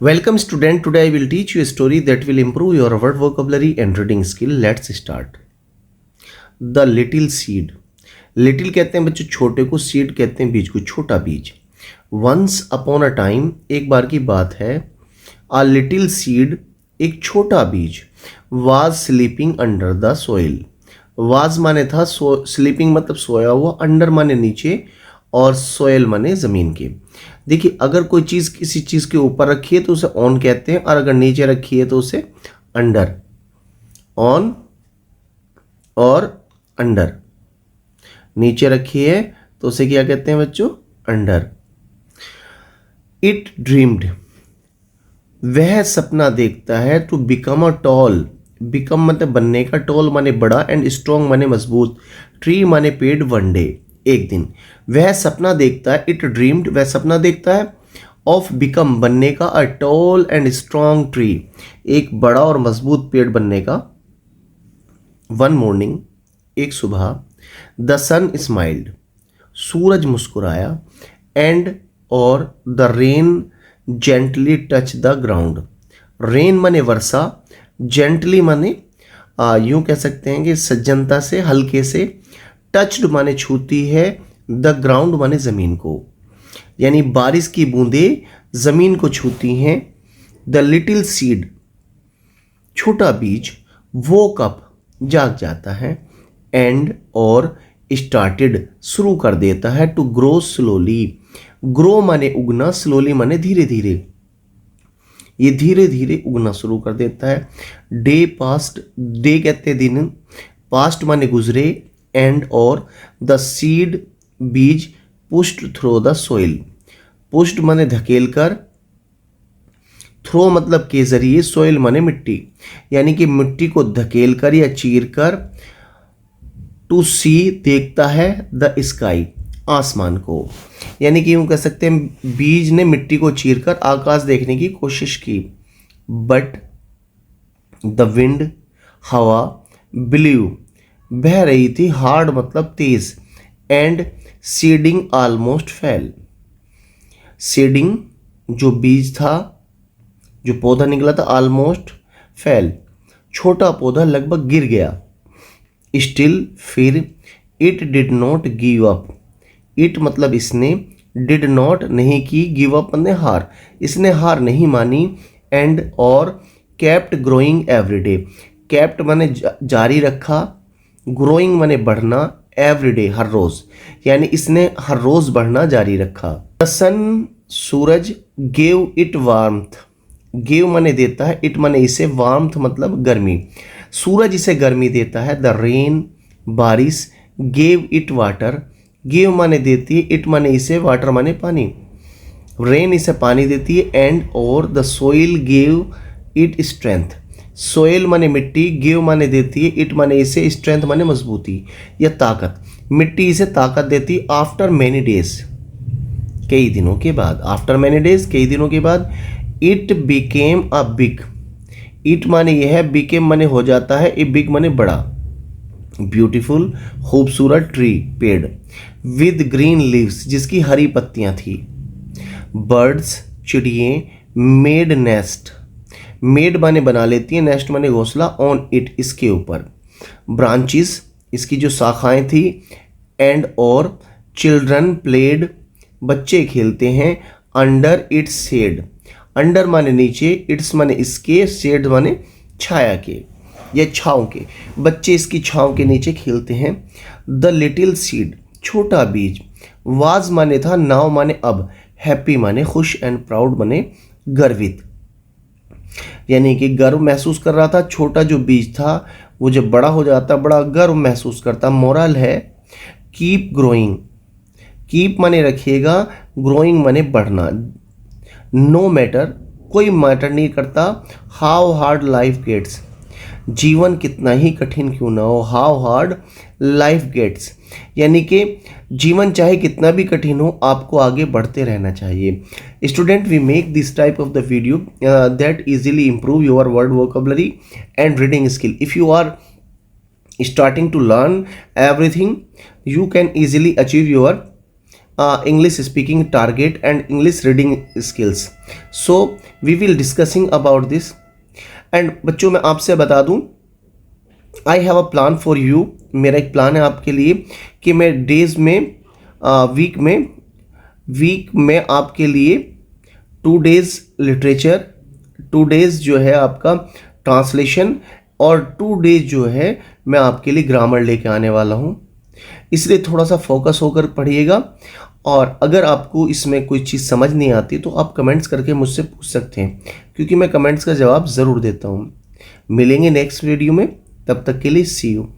Welcome student, today I will teach you a story that will improve your word vocabulary and reading skill. Let's start. The little seed. Little कहते हैं बच्चों छोटे को, seed कहते हैं बीज को, छोटा बीज. Once upon a time, एक बार की बात है, a little seed, एक छोटा बीज, was sleeping under the soil. was माने था sleeping मतलब सोया हुआ, under माने नीचे और soil माने ज़मीन के. देखिए अगर कोई चीज़ किसी चीज़ के ऊपर रखी है तो उसे ऑन कहते हैं, और अगर नीचे रखी है तो उसे अंडर. ऑन और अंडर. नीचे रखी है तो उसे क्या कहते हैं बच्चों? अंडर. इट ड्रीम्ड, वह सपना देखता है, to become a tall. Become मतलब बनने का, टॉल माने बड़ा, एंड स्ट्रॉन्ग माने मजबूत, ट्री माने पेड़, वन डे एक दिन. वह सपना देखता है, इट ड्रीम्ड, वह सपना देखता है, ऑफ बिकम बनने का, a tall and strong tree, एक बड़ा और मजबूत पेड़ बनने का. वन मॉर्निंग, एक सुबह, द सन स्माइल्ड, सूरज मुस्कुराया, एंड और the rain gently touch the ground. Rain माने वर्षा, जेंटली माने यूं कह सकते हैं कि सज्जनता से, हल्के से, टच्ड माने छूती है, द ग्राउंड माने ज़मीन को, यानी बारिश की बूंदें ज़मीन को छूती हैं. द लिटिल सीड, छोटा बीज, वोक अप, जाग जाता है, एंड और स्टार्टेड, शुरू कर देता है, टू ग्रो स्लोली. ग्रो माने उगना, स्लोली माने धीरे धीरे, ये धीरे धीरे उगना शुरू कर देता है. डे पास्ट, डे कहते दिन, पास्ट माने गुजरे, एंड और द सीड बीज pushed through the soil. Pushed माने धकेल कर, थ्रो मतलब के जरिए, सोइल माने मिट्टी, यानी कि मिट्टी को धकेल कर या चीर कर. टू सी देखता है, द स्काई आसमान को, यानी कि यूं कह सकते हैं बीज ने मिट्टी को चीर कर आकाश देखने की कोशिश की. बट द विंड, हवा, ब्ल्यू, बह रही थी, हार्ड मतलब तेज, and seeding almost fail. Seeding जो बीज था, जो पौधा निकला था, ऑलमोस्ट फेल, छोटा पौधा लगभग गिर गया. स्टिल फिर, it did not give up. It मतलब इसने, डिड नॉट नहीं की, गिव अप मतलब हार, इसने हार नहीं मानी, एंड और kept growing every day. Kept माने जारी रखा, ग्रोइंग माने बढ़ना, एवरी डे हर रोज, यानी इसने हर रोज बढ़ना जारी रखा. द सन सूरज, गेव इट वार्मथ, गेव माने देता है, इट माने इसे, वार्मथ मतलब गर्मी, सूरज इसे गर्मी देता है. द रेन बारिश, गेव इट वाटर, गेव माने देती है, इट माने इसे, वाटर माने पानी, रेन इसे पानी देती है, एंड और the soil gave it strength. Soil माने मिट्टी, गिव माने देती है, इट माने इसे, स्ट्रेंथ माने मजबूती या ताकत, मिट्टी इसे ताकत देती. आफ्टर मैनी डेज, कई दिनों के बाद, आफ्टर मैनी डेज कई दिनों के बाद. It became a big, it माने यह है, बिकेम माने हो जाता है, ए बिग माने बड़ा, ब्यूटीफुल खूबसूरत ट्री पेड़, विद ग्रीन लीव्स जिसकी हरी पत्तियां थी. बर्ड्स चिड़िए, मेड नेस्ट, मेड माने बना लेती है, नेस्ट माने घोंसला, ऑन इट इसके ऊपर. ब्रांचेस इसकी जो शाखाएं थी, एंड और चिल्ड्रन प्लेड बच्चे खेलते हैं, अंडर इट्स शेड, अंडर माने नीचे, इट्स माने इसके, शेड माने छाया के या छाँव के, बच्चे इसकी छाँव के नीचे खेलते हैं. द लिटिल सीड, छोटा बीज, वाज माने था, नाउ माने अब, हैप्पी माने खुश, एंड प्राउड माने गर्वित, यानी कि गर्व महसूस कर रहा था. छोटा जो बीज था वो जब बड़ा हो जाता, बड़ा गर्व महसूस करता. मोरल है, कीप ग्रोइंग, कीप माने रखिएगा, ग्रोइंग माने बढ़ना. नो मैटर, कोई मैटर नहीं करता, हाउ हार्ड लाइफ गेट्स, जीवन कितना ही कठिन क्यों ना हो, हाउ हार्ड लाइफ गेट्स, यानी कि जीवन चाहे कितना भी कठिन हो, आपको आगे बढ़ते रहना चाहिए. Student, we make this type of the video that easily improve your word vocabulary and reading skill. If you are starting to learn everything, you can easily achieve your English speaking target and English reading skills. So we will discussing about this. And बच्चों मैं आपसे बता दूं, I have a plan for you, मेरा एक plan है आपके लिए कि मैं डेज में वीक में आपके लिए 2 डेज लिटरेचर, 2 डेज जो है आपका ट्रांसलेशन, और 2 डेज जो है मैं आपके लिए ग्रामर लेके आने वाला हूँ। इसलिए थोड़ा सा फोकस होकर पढ़िएगा, और अगर आपको इसमें कोई चीज़ समझ नहीं आती तो आप कमेंट्स करके मुझसे पूछ सकते हैं, क्योंकि मैं कमेंट्स का जवाब ज़रूर देता हूँ। मिलेंगे नेक्स्ट वीडियो में, तब तक के लिए सी यू।